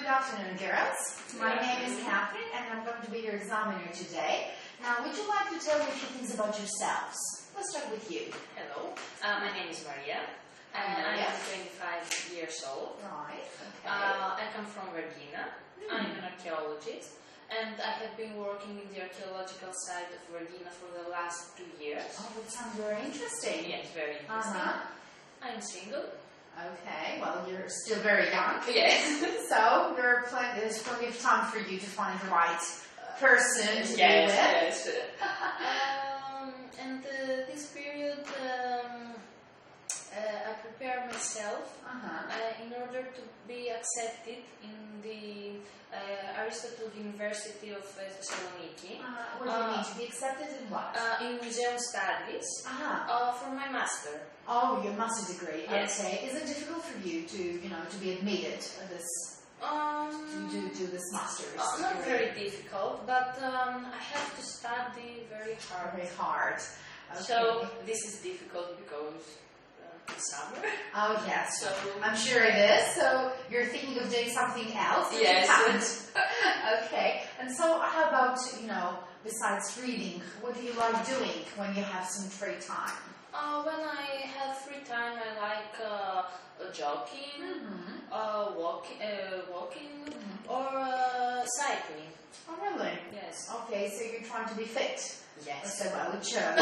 Good afternoon, girls. My name is Catherine, and I'm going to be your examiner today. Now, would you like to tell me a few things about yourselves? Let's start with you. Hello, my name is Maria, and I'm 25 years old. Right, okay. I come from Vergina. I'm an archaeologist, and I have been working in the archaeological side of Vergina for the last 2 years. Oh, that sounds very interesting. Yes, very interesting. I'm single. Okay, well, you're still very young. Yes. So, there's plenty of time for you to find the right person to be with. Yes. And this period, I prepare myself in order to be accepted in the Aristotle University of Thessaloniki. What do you mean, to be accepted in what? In museum studies for my master. Oh, your master's degree. Yes. Okay. Is it difficult for you to be admitted to this? To do this master's Not degree? very difficult, but I have to study very hard. Very hard. Okay. So this is difficult because it's summer. Oh yes. So I'm sure it is. So you're thinking of doing something else? But yes. You haven't. Okay. And so how about besides reading, what do you like doing when you have some free time? When I have free time, I like jogging, walking, or cycling. Oh, really? Yes. Okay, so you're trying to be fit. Yes. So well, it shows.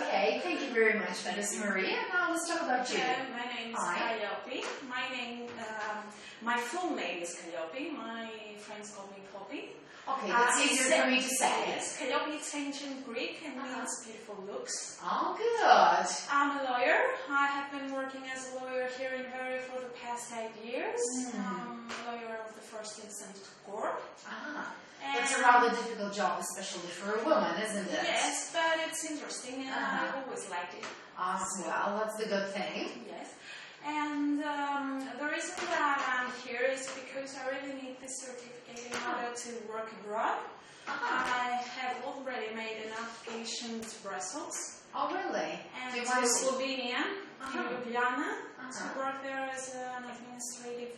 Okay, thank you very much for this, Maria. Now let's talk about you. My name is Calliope. My full name is Calliope. My friends call me Poppy. Okay, that's easier for me to say. Yes, Calliope is ancient Greek and means beautiful looks. Oh, good. I'm a lawyer. I have been working as a lawyer here in Very for the past 8 years. I'm a lawyer of the first instance court. That's a rather difficult job, especially for a woman, isn't it? Yes, but it's interesting and I always liked it. Well, that's the good thing. Yes. And the reason that I'm here is because I really need this certificate in order to work abroad. I have already made an application to Brussels. Oh, really? And to Slovenia, to Ljubljana, to work there as an administrative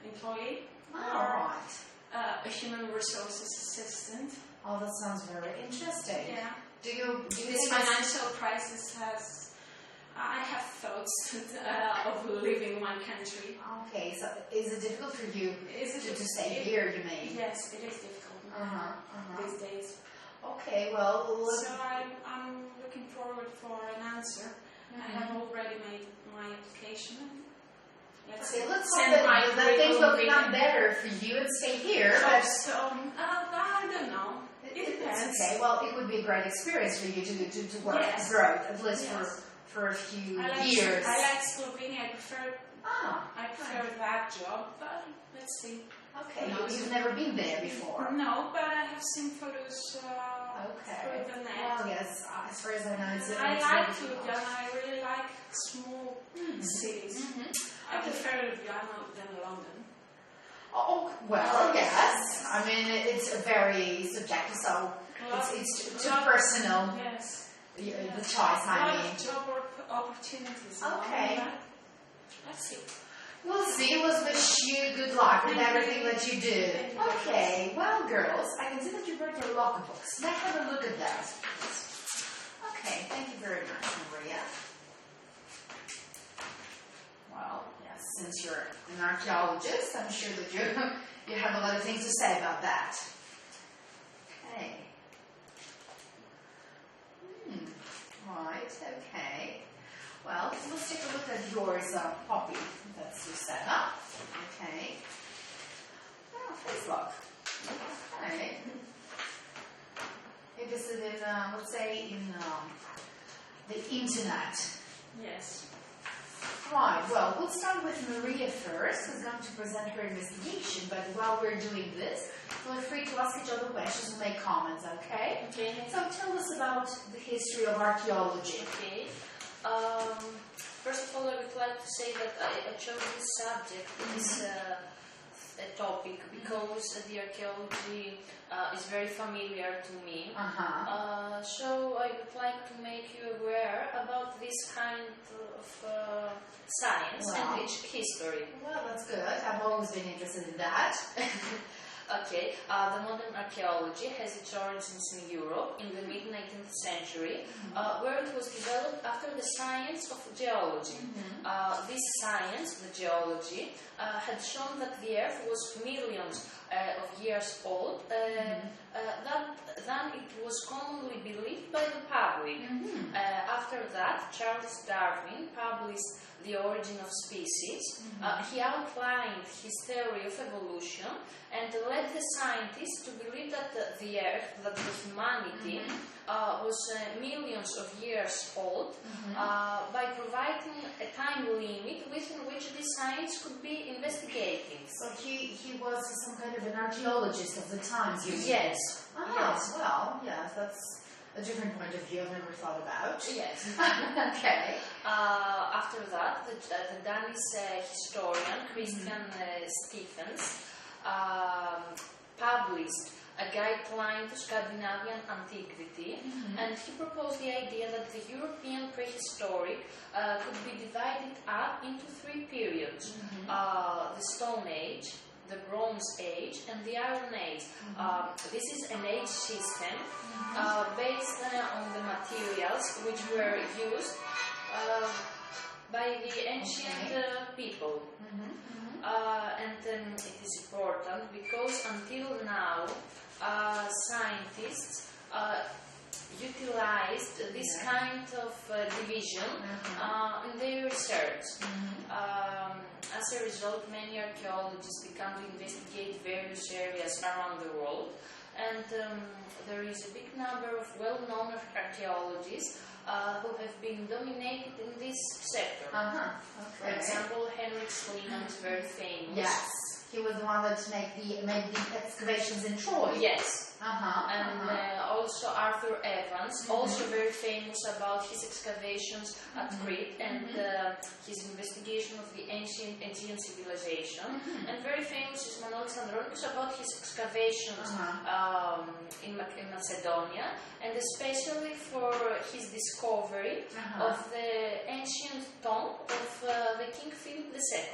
employee or a human resources assistant. Oh, that sounds very interesting. Yeah. Do you this financial crisis has... I have thoughts of leaving my country. Okay, so is it difficult for you to stay here, you mean? Yes, it is difficult these days. Okay, well... So I'm looking forward for an answer. I have already made my application. Let's hope that things will become better for you and stay here. I don't know. It depends. Okay, well, it would be a great experience for you to work abroad, at least for a few years. I like Slovenia. I prefer that job, but let's see. Okay, you've never been there before? No, but I have seen photos through the net. Well, yes, as far as I know, it's I like Ljubljana. I really like small cities. I prefer Ljubljana than London. Oh, well, yes. I mean, it's very subjective, so it's too personal. Yes. The choice, I mean. Job opportunities. Okay. Let's see. We'll see. Let's wish you good luck with everything that you do. Okay. Well, girls, I can see that you brought your logbooks. Let's have a look at that. Okay. Thank you very much, Maria. Well, yes, since you're an archaeologist, I'm sure that you have a lot of things to say about that. Okay. Right, okay. Well, let's take a look at yours, Poppy. That's your setup. Okay. Oh, face lock. Okay. It is in, let's say, in the internet. Yes. Right, well, we'll start with Maria first, who's going to present her investigation, but while we're doing this, feel free to ask each other questions and make comments, okay? Okay. So tell us about the history of archaeology. Okay. First of all, I would like to say that I chose this subject, this topic because the archaeology is very familiar to me. So I would like to make you aware about this kind of science and its history. Well, that's good. I've always been interested in that. Okay, the modern archaeology has its origins in Europe in the mid-19th century, where it was developed after the science of geology. This science, the geology, had shown that the Earth was millions of years old, than it was commonly believed by the public. After that, Charles Darwin published The Origin of Species. He outlined his theory of evolution and led the scientists to believe that the Earth, that the humanity, was millions of years old by providing a time limit within which this science could be investigated. So he was some kind of an archaeologist of the times, you mean? Yes. Yes. Well, yes, that's a different point of view I've never thought about. Yes. Okay. After that, the Danish historian Christian Stephens published a guideline to Scandinavian antiquity, and he proposed the idea that the European prehistoric could be divided up into 3 periods: the Stone Age, the Bronze Age, and the Iron Age. This is an age system based on the materials which were used by the ancient people. And it is important because until now scientists utilized this kind of division in their research. As a result, many archaeologists began to investigate various areas around the world, and there is a big number of well-known archaeologists who have been dominated in this sector. Okay. For example, Henrik Schliemann is very famous. Yes, he was the one that made the excavations in Troy. Yes. And also Arthur Evans, also very famous about his excavations at Crete and his investigation of the ancient Aegean civilization. And very famous is Manos Andronikos about his excavations in Macedonia, and especially for his discovery of the ancient tomb of the King Philip II.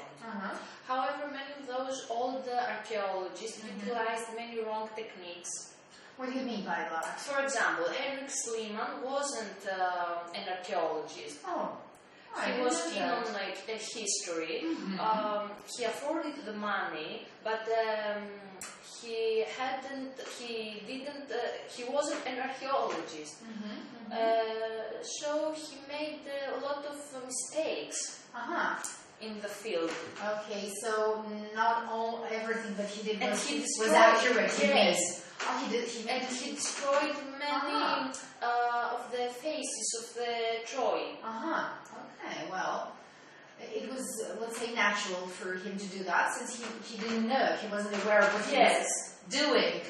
However, many of those old archaeologists utilized many wrong techniques. What do you mean by that? For example, Henrik Schliemann wasn't an archaeologist. He was keen on a history. He afforded the money, but he wasn't an archaeologist. So he made a lot of mistakes in the field. Okay, so not everything that he did was accurate. Yes. And he destroyed many of the faces of the Troy. Okay, well, it was, let's say, natural for him to do that since he didn't know, he wasn't aware of what he was doing.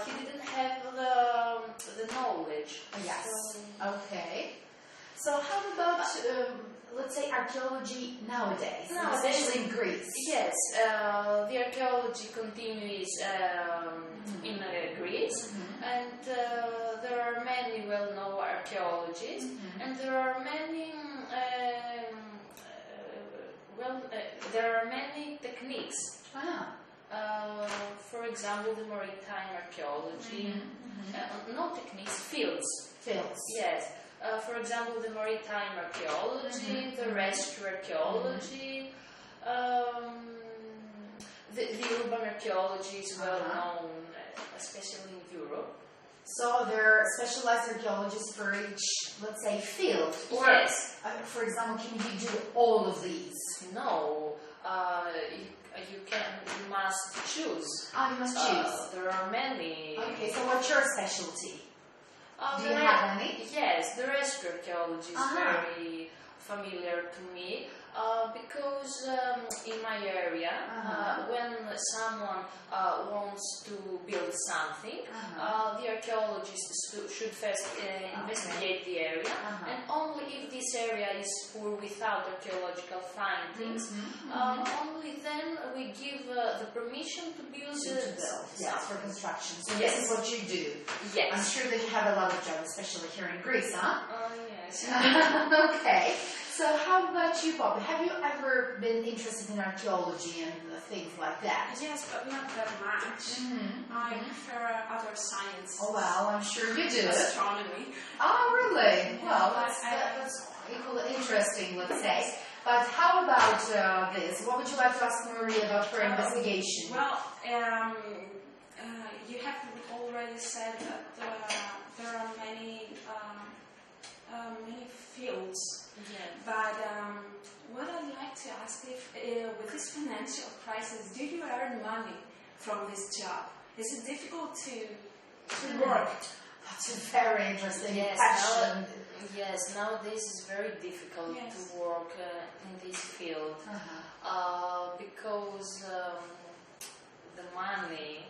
He didn't have the knowledge. Yes. Okay. So how about, let's say, archaeology nowadays, especially in Greece? Yes, the archaeology continues in Greece, and there are many well-known archaeologists, and there are many techniques. For example, the maritime archaeology, not techniques, fields. Yes. For example, the maritime archaeology, the rescue archaeology, the urban archaeology is well known, especially in Europe. So there are specialized archaeologists for each, let's say, field? Or, yes. For example, can you do all of these? No. You must choose. You must choose. There are many. Okay, so what's your specialty? Do you have any? Yes, the rescue archaeology is very familiar to me because in my area, when someone wants to build something, the archaeologists should first investigate the area, and only if this area is poor without archaeological findings, only then we give the permission to build. Yes, for construction. So this is what you do. Yes. I'm sure that you have a lot of jobs, especially here in Greece, huh? Yes. Okay. So how about you, Bobby? Have you ever been interested in archaeology and things like that? Yes, but not that much. I prefer other science. Oh, well, I'm sure you do. Astronomy. Oh, really? Well, that's equally interesting, let's say. But how about this? What would you like to ask Maria about her investigation? Well, you have already said that there are many fields. Yeah. But what I'd like to ask if, with this financial crisis, do you earn money from this job? Is it difficult to work? That's a very interesting Yes, question. Yes, nowadays it's very difficult to work in this field because the money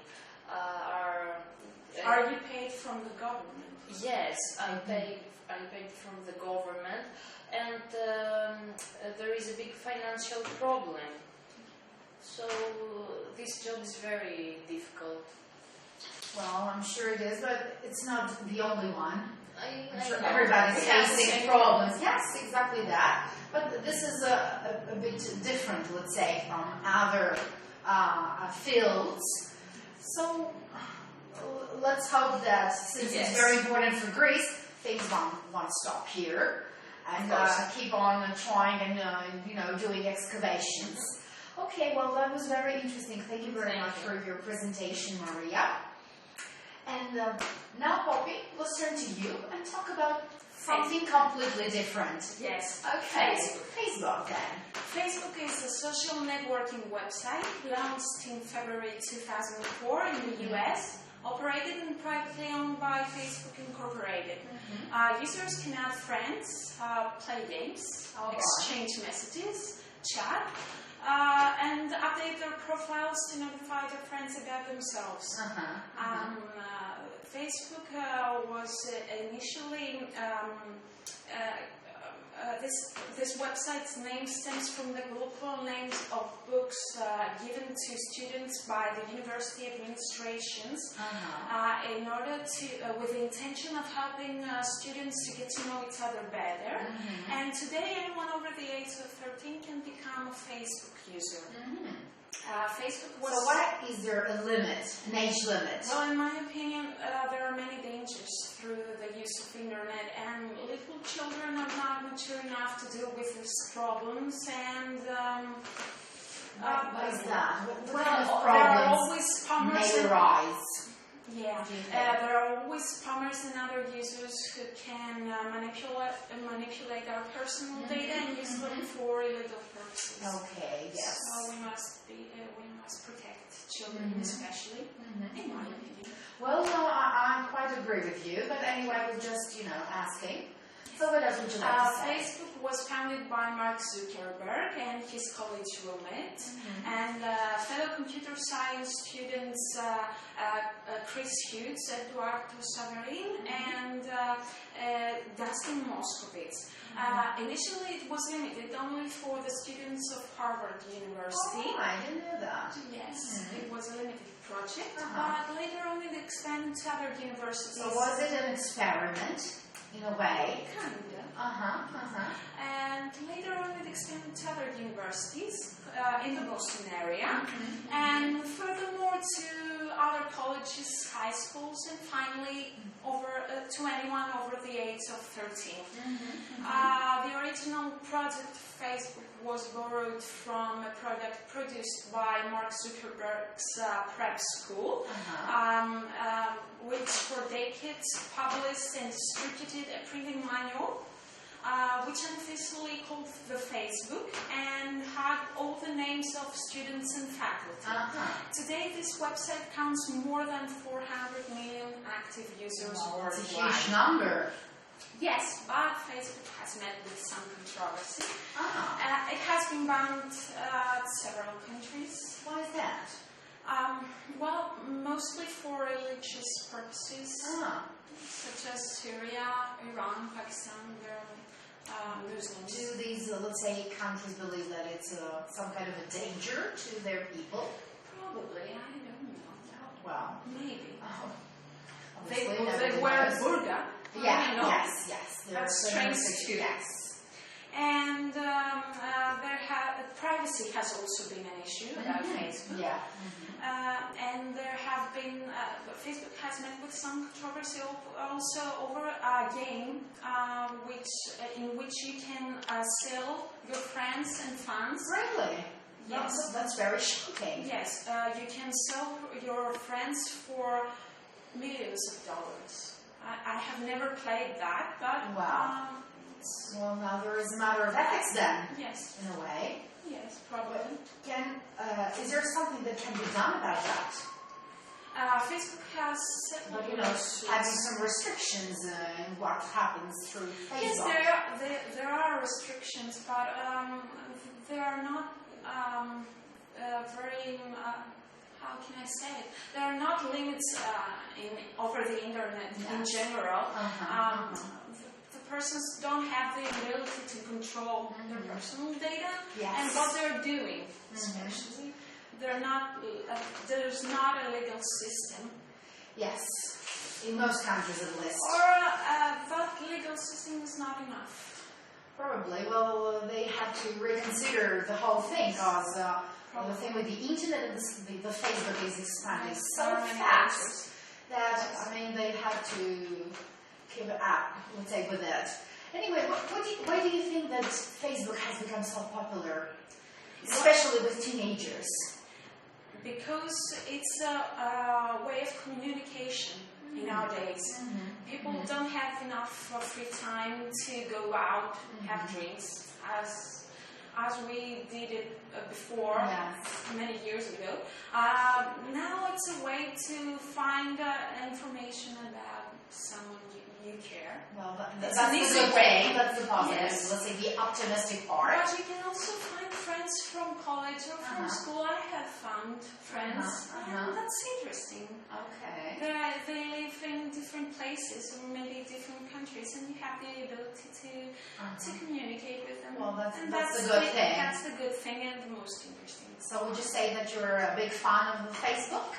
Are you paid from the government? Yes, I paid from the government, and there is a big financial problem. So this job is very difficult. Well, I'm sure it is, but it's not the only one. I'm sure know. everybody's facing problems. Yes, exactly that. But this is a bit different, let's say, from other fields. So let's hope that since it's very important for Greece, things won't stop here, and keep on trying and doing excavations. Okay, well that was very interesting. Thank you very much for your presentation, Maria. And now, Poppy, let's turn to you and talk about something completely different. Yes. Okay. Facebook then. Facebook is a social networking website launched in February 2004 in the US. Operated and privately owned by Facebook Incorporated. Users can add friends, play games, exchange messages, chat, and update their profiles to notify their friends about themselves. Facebook was initially this website's name stems from the global names of books given to students by the university administrations in order to, with the intention of helping students to get to know each other better. And today, anyone over the age of 13 can become a Facebook user. Facebook was. So, why is there a limit, an age limit? Well, in my opinion, there are many dangers through the use of internet, and little children are not mature enough to deal with these problems. And why is that? What kind of there are problems always spammers may arise? There are always spammers and other users who can manipulate our personal data and use them for illegal purposes. Okay, yes. So we must protect children, especially, in my opinion. Well, no, I quite agree with you, but anyway, I was just, asking. So what else would you like to say? Facebook was founded by Mark Zuckerberg and his college roommate, and fellow computer science students Chris Hughes, Eduardo Saverin, and Dustin Moskovitz. Initially, it was limited only for the students of Harvard University. Oh, I didn't know that. Yes, it was a limited project, but later on it expanded to other universities. So was it an experiment, in a way? Kinda. And And later on it expanded to other universities in the Boston area, and furthermore to other colleges, high schools, and finally to anyone over the age of 13. The original project of Facebook was borrowed from a product produced by Mark Zuckerberg's prep school, which for decades published and distributed a printing manual, which unofficially called the Facebook, and had all the names of students and faculty. Today, this website counts more than 400 million active users worldwide. It's a huge number. Yes, but Facebook has met with some controversy. It has been banned in several countries. Why is that? Well, mostly for religious purposes, such as Syria, Iran, Pakistan. They're Muslims. Do these, let's say, countries believe that it's some kind of a danger to their people? Probably, I don't know. Well, maybe. They wear burqa. Yeah, yes. That's strange too. Yes. And privacy has also been an issue about Facebook. Yeah. And there have been, Facebook has met with some controversy also over a game in which you can sell your friends and fans. Really? Yes. That's very shocking. Yes, you can sell your friends for millions of dollars. I have never played that, but... Wow. Well, now there is a matter of ethics then. Yes. In a way. Yes, probably. Is there something that can be done about that? Facebook has... But, having some restrictions in what happens through Facebook. Yes, there are restrictions, but they are not very... how can I say it? There are not limits over the internet in general. The persons don't have the ability to control their personal data and what they're doing, especially. There's not a legal system. Yes, in most countries at least. But legal system is not enough. Probably. Well, they have to reconsider the whole thing because the thing with the internet and the Facebook is expanding so fast that, they have to keep up, let's say, with it. Anyway, why do you think that Facebook has become so popular, especially with teenagers? Because it's a way of communication nowadays. People don't have enough free time to go out and have drinks as we did it before, many years ago. Now it's a way to find information about someone you care. Well, that's an easy good way. thing. That's the positive. Yes. Let's say the optimistic part. But you can also find friends from college or from school. I have found friends, and that's interesting. Okay. They live in different places or maybe different countries, and you have the ability to communicate with them. Well, that's a good thing. That's the good thing and the most interesting. So would you say that you're a big fan of Facebook?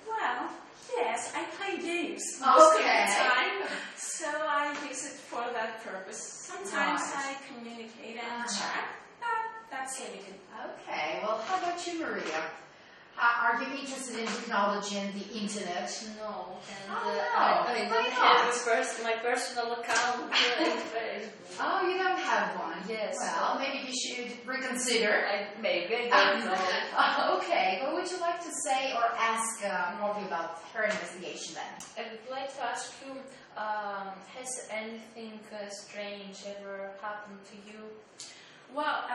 Well, yes, I play games most of the Okay. time, so I use it for that purpose. Sometimes I communicate and chat, but that's limited. Okay, well, how about you, Maria? Are you interested in technology and the internet? No, and Why I don't not? have my personal account in Facebook. Oh, you don't have one? Yes. Well, maybe you should reconsider. Maybe, I don't know. Okay, what would you like to say or ask Morphy about her investigation then? I would like to ask you, has anything strange ever happened to you? Well,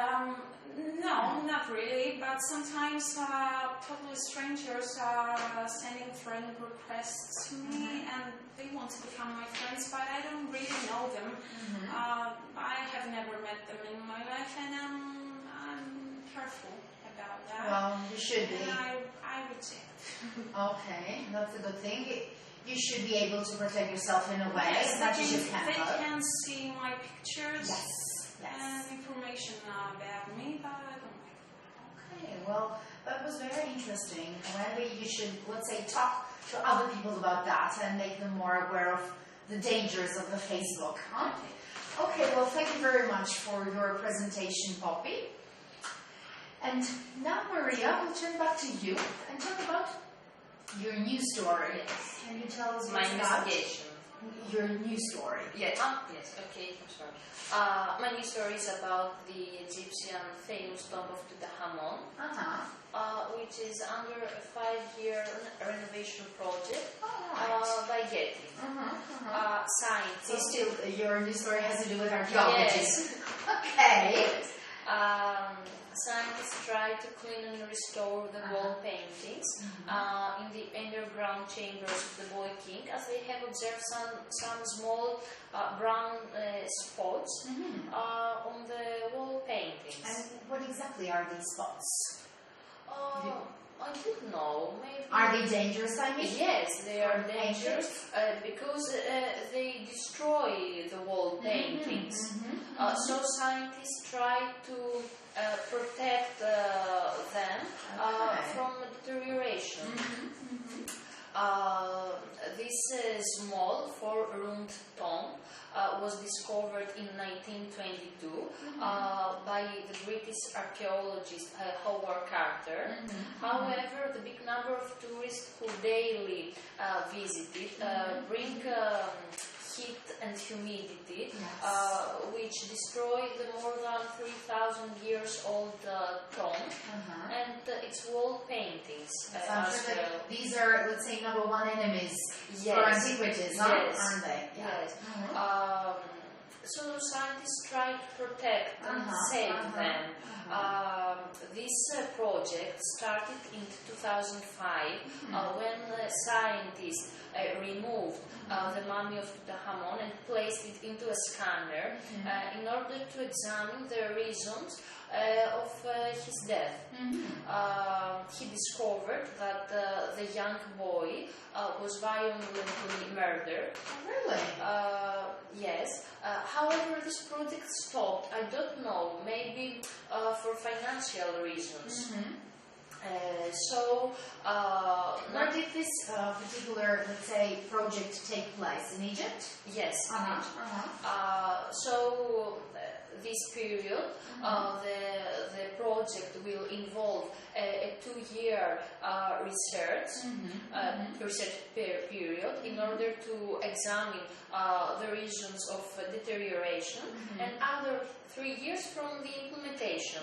no, not really, but sometimes totally strangers are sending friend requests to me and they want to become my friends, but I don't really know them. I have never met them in my life and I'm careful about that. Well, you should be. And I reject. Okay, that's a good thing. You should be able to protect yourself in a way Yes, that you they can. can see my pictures Yes. and information about me, but I don't like it. Okay, well, that was very interesting. Maybe you should, let's say, talk to other people about that and make them more aware of the dangers of the Facebook. Huh? Okay, well, thank you very much for your presentation, Poppy. And now, Maria, we'll turn back to you and talk about your new story. Yes. Can you tell us My what's about investigation. your new story? Yes. Yes. Okay. I'm sorry. My new story is about the Egyptian famous tomb of Tutankhamun, which is under a 5-year renovation project by Getty. Scientists. So still, your new story has to do with archaeology. Yes. Okay. Scientists try to clean and restore the wall paintings in the underground chambers of the Boy King, as they have observed some small brown spots on the wall paintings. And what exactly are these spots? I don't know. Maybe. Are they dangerous, I mean? Yes, they are Are dangerous because they destroy the wall paintings. So scientists try to protect them from deterioration. This small four-roomed tomb was discovered in 1922 by the British archaeologist Howard Carter. However, the big number of tourists who daily visit it bring heat and humidity, which destroy the more than 3,000 years old tomb and its wall paintings as well. These are, let's say, number one enemies for antiquities, aren't they? Yes. So scientists try to protect and save them. This project started in 2005 when scientists removed the mummy of Tutankhamun and placed it into a scanner in order to examine the reasons of his death. He discovered that the young boy was violently murdered. Really? Yes. However, this project stopped. I don't know. Maybe for financial reasons. Where did this particular, let's say, project take place? In Egypt? Yes. So this period, the project will involve a 2-year research period in order to examine the reasons of deterioration, and other 3 years from the implementation.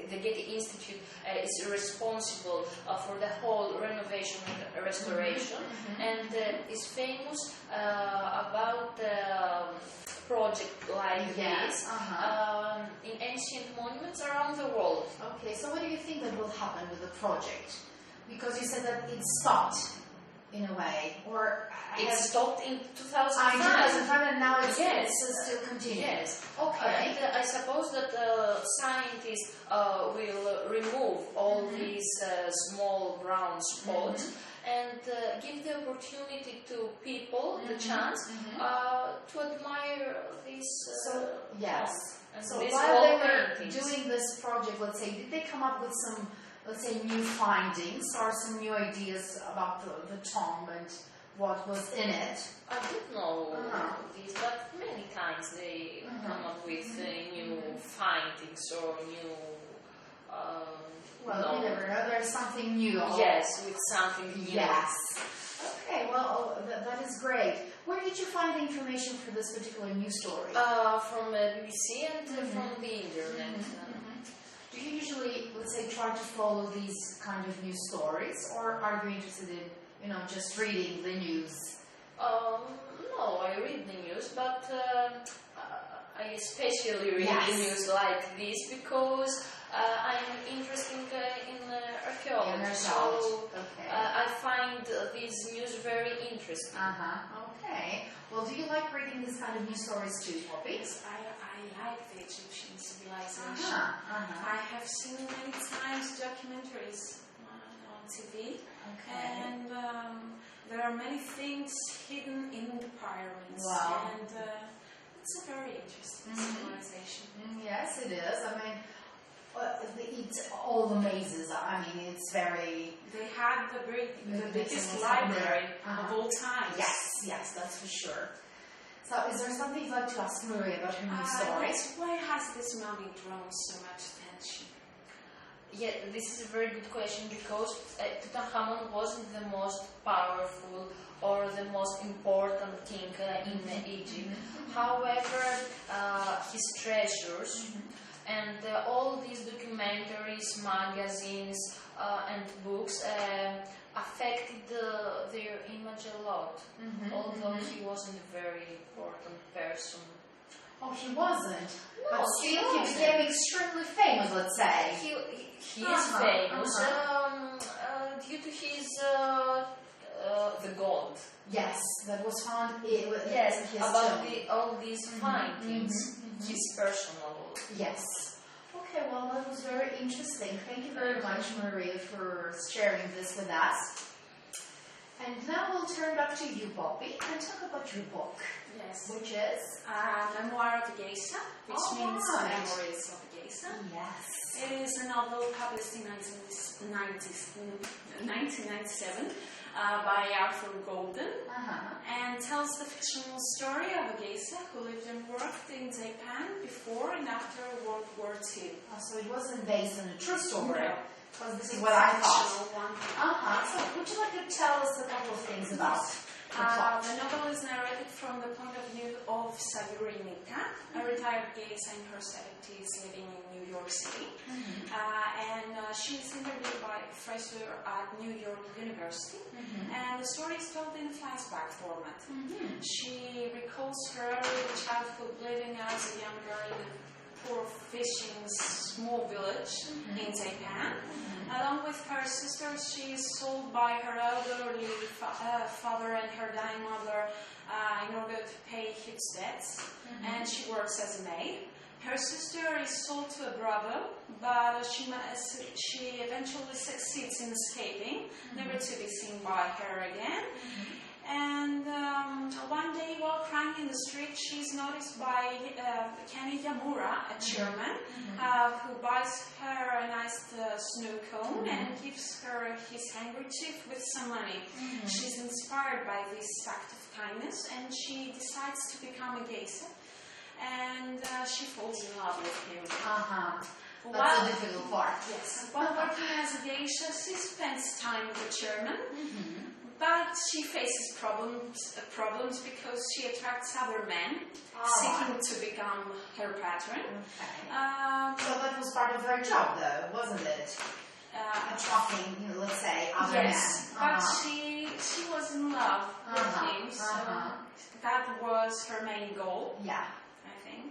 The Getty Institute is responsible for the whole renovation and restoration, and is famous about project like this in ancient monuments around the world. Okay, so what do you think that will happen with the project? Because you said that it stopped in a way, or it stopped in 2005. 2005, and now it's still continuing. Yes. Okay. And I suppose that scientists will remove all these small brown spots and give the opportunity to people the chance to admire these. So while they were doing this project, let's say, did they come up with some, let's say, new findings or some new ideas about the tomb and what was in it? I don't know this, but many times they come up with new findings or new. Well, you never know. There's something new. Yes, with something new. Yes. Okay. Well, that is great. Where did you find the information for this particular news story? From BBC and from the internet. Do you usually, let's say, try to follow these kind of news stories, or are you interested in, just reading the news? No, I read the news, but I especially read the news like this because I'm interested in archaeology. So I find these news very interesting. Okay. Well, do you like reading this kind of news stories too, Poppy? Yes, I like the Egyptian civilization. I have seen many times documentaries on TV, and there are many things hidden in the pyramids, and it's a very interesting civilization. Yes, it is. I mean, it's all the mazes. I mean, it's very. They had the biggest library of all time. Yes, that's for sure. So, is there something you'd like to ask Maria about her news story? Yes. Why has this mummy drawn so much attention? Yeah, this is a very good question because Tutankhamun wasn't the most powerful or the most important king in Egypt. However, his treasures and all these documentaries, magazines, and books affected their image a lot, although he wasn't a very important person. Oh, he wasn't. No, but still, he became extremely famous, let's say. He is famous due to his the gold. Yes, that was found. Yes, about all these findings, his personal. Yes. Okay, well, that was very interesting. Thank you very much, Maria, for sharing this with us. And now we'll turn back to you, Poppy, and talk about your book. Yes. Which is? Memoir of a Geisha, which means right. Memories of a Geisha. Yes. It is a novel published in 1997 by Arthur Golden, and tells the fictional story of a geisha who lived and worked in Japan before and after World War II. So it wasn't based on a true story. No. Because this is what I thought. So would you like to tell us a couple of things about the plot? The novel is narrated from the point of view of Sayuri Mika, a retired geisha in her 70s living in New York City. And she is interviewed by a professor at New York University. And the story is told in a flashback format. She recalls her early childhood living as a young girl in a poor fishing small village in Japan. Along with her sister, she is sold by her elderly father and her dying mother in order to pay his debts, and she works as a maid. Her sister is sold to a brother, but she eventually succeeds in escaping, never to be seen by her again. And one day, while crying in the street, she's noticed by Kenny Yamura, a chairman, who buys her a nice snow cone and gives her his handkerchief with some money. She's inspired by this act of kindness, and she decides to become a geisha. And she falls in love with him. That's the difficult part. Yes. While working as a geisha, she spends time with the chairman. But she faces problems because she attracts other men seeking to become her patron. So that was part of her job, though, wasn't it? Attracting, let's say, other men. Yes, but she was in love with him, so that was her main goal. Yeah. I think.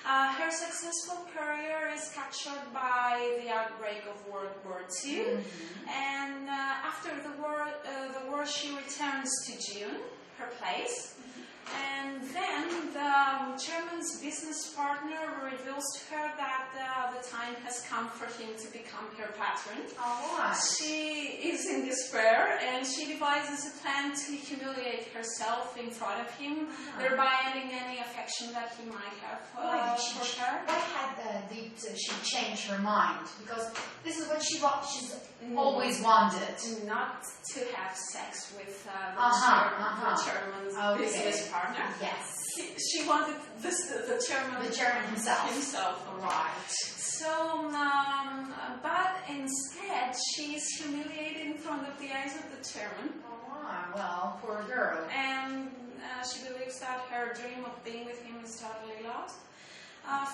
Her successful career is captured by the outbreak of World War II, and after the war she returns to June, her place, and then the German's business partner reveals to her that the time has come for him to become her patron. She is in despair, and she devises a plan to humiliate herself in front of him, thereby ending any affection that he might have for her. Why did she change her mind? Because this is what she's always wanted. Not to have sex with the German's business partner. Yes. She wanted the German himself. Right. So, but instead, she's humiliated in front of the eyes of the German. Well, poor girl. And she believes that her dream of being with him is totally lost.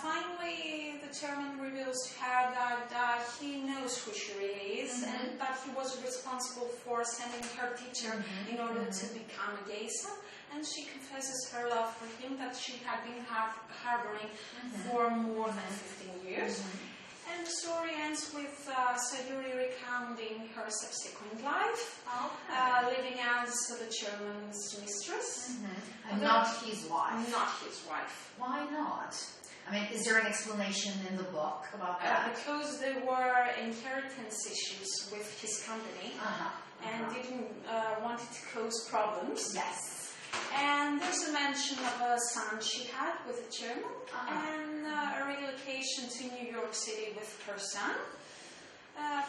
Finally, the German reveals to her that he knows who she really is, and that he was responsible for sending her teacher in order to become a geisha. And she confesses her love for him that she had been harboring for more than 15 years. And the story ends with Sayuri recounting her subsequent life, living as the German's mistress. And not his wife. Not his wife. Why not? I mean, is there an explanation in the book about that? Because there were inheritance issues with his company, and didn't want it to cause problems. Yes. And there's a mention of a son she had with a German, and a relocation to New York City with her son.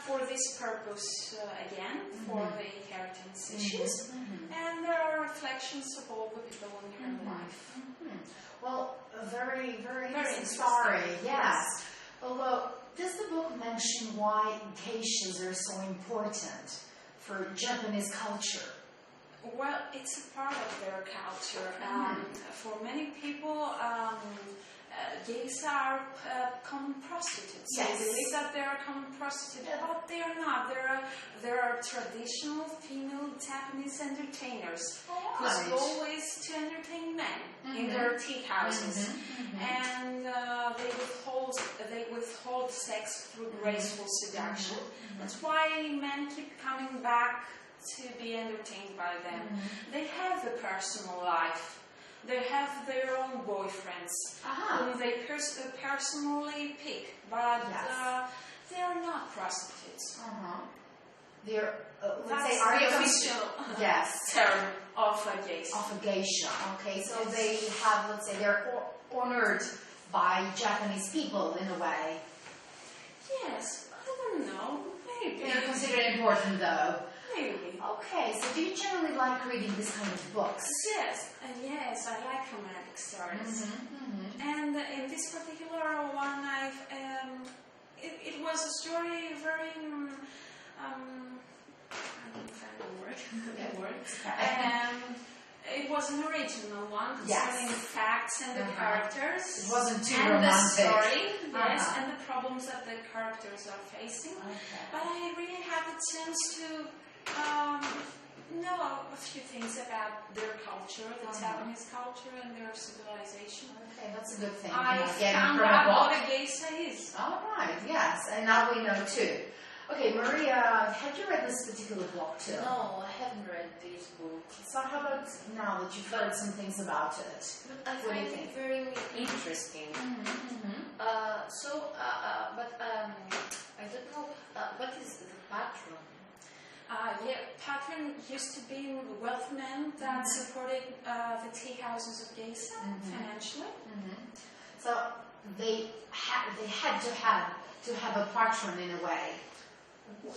For this purpose, again, for the inheritance issues. And there are reflections of all the people in her life. Well, a very, very interesting story. Yes. Although, does the book mention why geishas are so important for Japanese culture? Well, it's a part of their culture. For many people, geisha are common prostitutes. Yes. They believe that they are common prostitutes, but they are not. There are traditional female Japanese entertainers whose goal is to entertain men in their tea houses, and they withhold sex through graceful seduction. That's why men keep coming back to be entertained by them. They have a personal life. they have their own boyfriends whom they personally pick, but they are not prostitutes. They're, let's That's say, the official term of a geisha. Of a geisha, okay. So they have, let's say, they're honored by Japanese people in a way. Yes, I don't know, maybe. They're considered important though. Maybe. Okay, so do you generally like reading this kind of books? Yes, I like romantic stories. And in this particular one, it was a story very, I don't find the word. It was an original one concerning the facts and the characters. It wasn't too and romantic. The story, and the problems that the characters are facing. But I really had the chance to know a few things about their culture, the Japanese culture, and their civilization. Okay, that's a good thing. I found out what a geisha is. All right, yes, and now we know too. Okay, Maria, have you read this particular book too? No, I haven't read this book. So how about now that you've heard some things about it? I find it very interesting. But I don't know, what is the patron? Patron used to be a wealthy man that supported the Tieexams of geisha financially. So they had to have a patron in a way.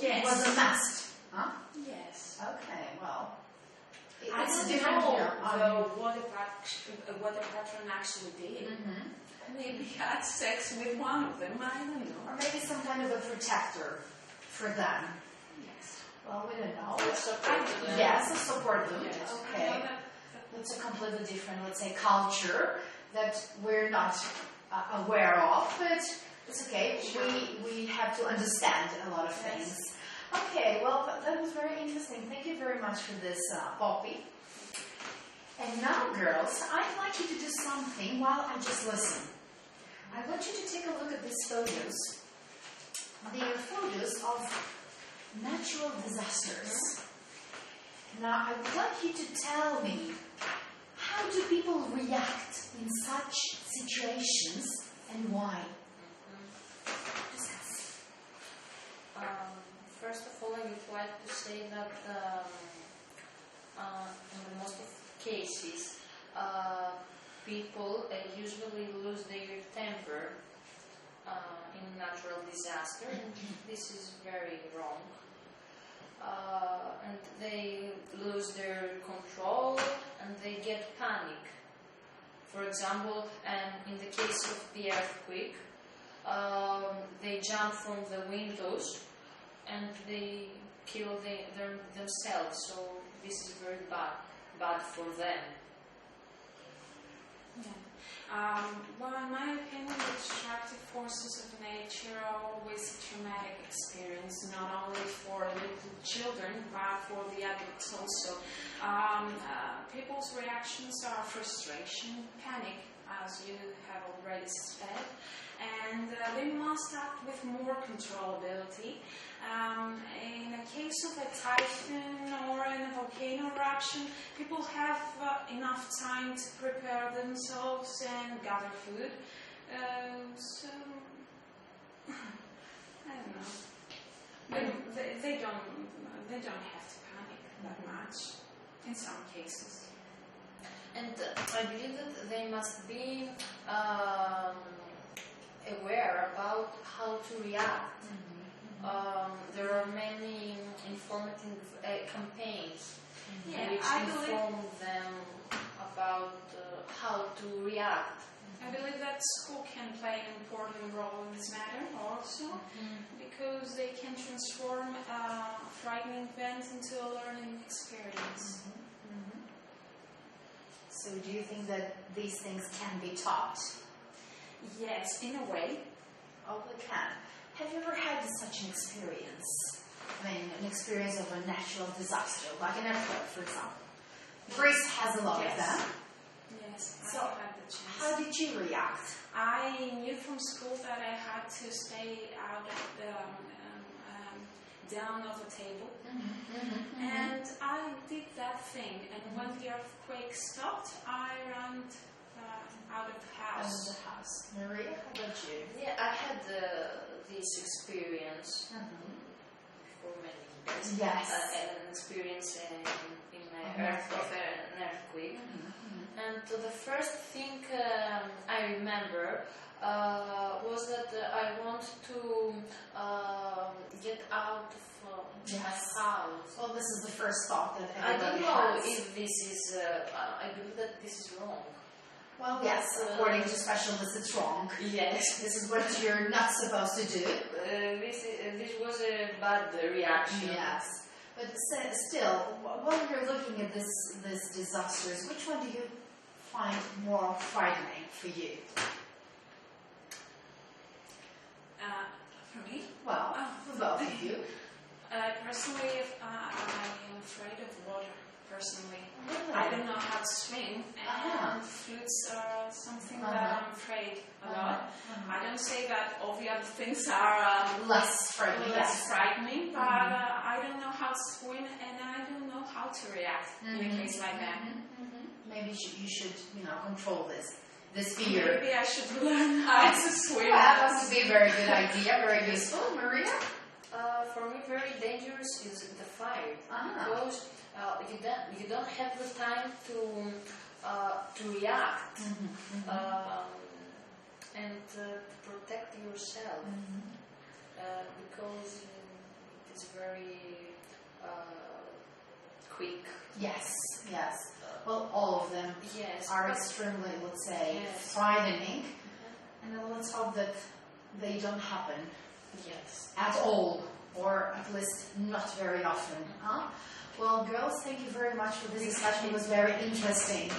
Yes. It was a must. Huh? Yes. Okay, well. I It's don't different know here. what the patron actually did. Maybe had sex with one of them, I don't know. Or maybe some kind of a protector for them. Yes. Well, we don't know. Support them. Yes, to support them. Yes. Okay. It's a completely different, let's say, culture that we're not aware of, but it's okay. We have to understand a lot of things. Okay, well, that was very interesting. Thank you very much for this, Poppy. And now, girls, I'd like you to do something while I just listen. I want you to take a look at these photos. They are photos of natural disasters. Now, I would like you to tell me, how do people react in such situations and why? Discuss. First of all, I would like to say that in the most of cases, people usually lose their temper in natural disaster, and this is very wrong. And they lose their control and they get panic. For example, in the case of the earthquake, they jump from the windows and they kill themselves. So this is very bad for them. Well, in my opinion, the destructive forces of nature are always a traumatic experience, not only for little children, but for the adults also. People's reactions are frustration, panic, as you have already said, and they must act with more controllability. In a case of a typhoon or in a volcano eruption, people have enough time to prepare themselves and gather food. So, I don't know. They don't have to panic that much in some cases. And I believe that they must be aware about how to react. There are many informative campaigns which inform them about how to react. I believe that school can play an important role in this matter also, because they can transform a frightening event into a learning experience. So do you think that these things can be taught? Yes, in a way. Oh, they can. Have you ever had such an experience? I mean, an experience of a natural disaster, like an earthquake, for example. Greece has a lot of them. Yes, So, I had the chance. how did you react? I knew from school that I had to stay out of the down of a table. And I did that thing, and when the earthquake stopped, I ran out of the house. Maria, how about you? Yeah, I had this experience before many years. Yes. An experience in an earthquake. And the first thing I remember was that I want to get out of my house. Well, this is the first thought that I everybody don't know has. if this is, I believe that this is wrong. Well, yes, according to specialists, it's wrong. Yes. This is what you're not supposed to do. This was a bad reaction. Yes. But still, while you're looking at this disasters, which one do you find more frightening for you? For me? Well, for both of you. Personally, I am afraid of water. Personally, Really? I don't know how to swim, and flutes are something that I'm afraid a lot. I don't say that all the other things are less frightening. frightening, but I don't know how to swim, and I don't know how to react in a case like that. Maybe you should, control this fear. Maybe I should learn how to swim. That must be a very good idea, very useful. Maria? For me, very dangerous is the fire because you don't have the time to react and protect yourself because it's very quick. Yes. Well, all of them are extremely, let's say, frightening. And then let's hope that they don't happen at all, or at least not very often. Well, girls, thank you very much for this discussion. It was very interesting.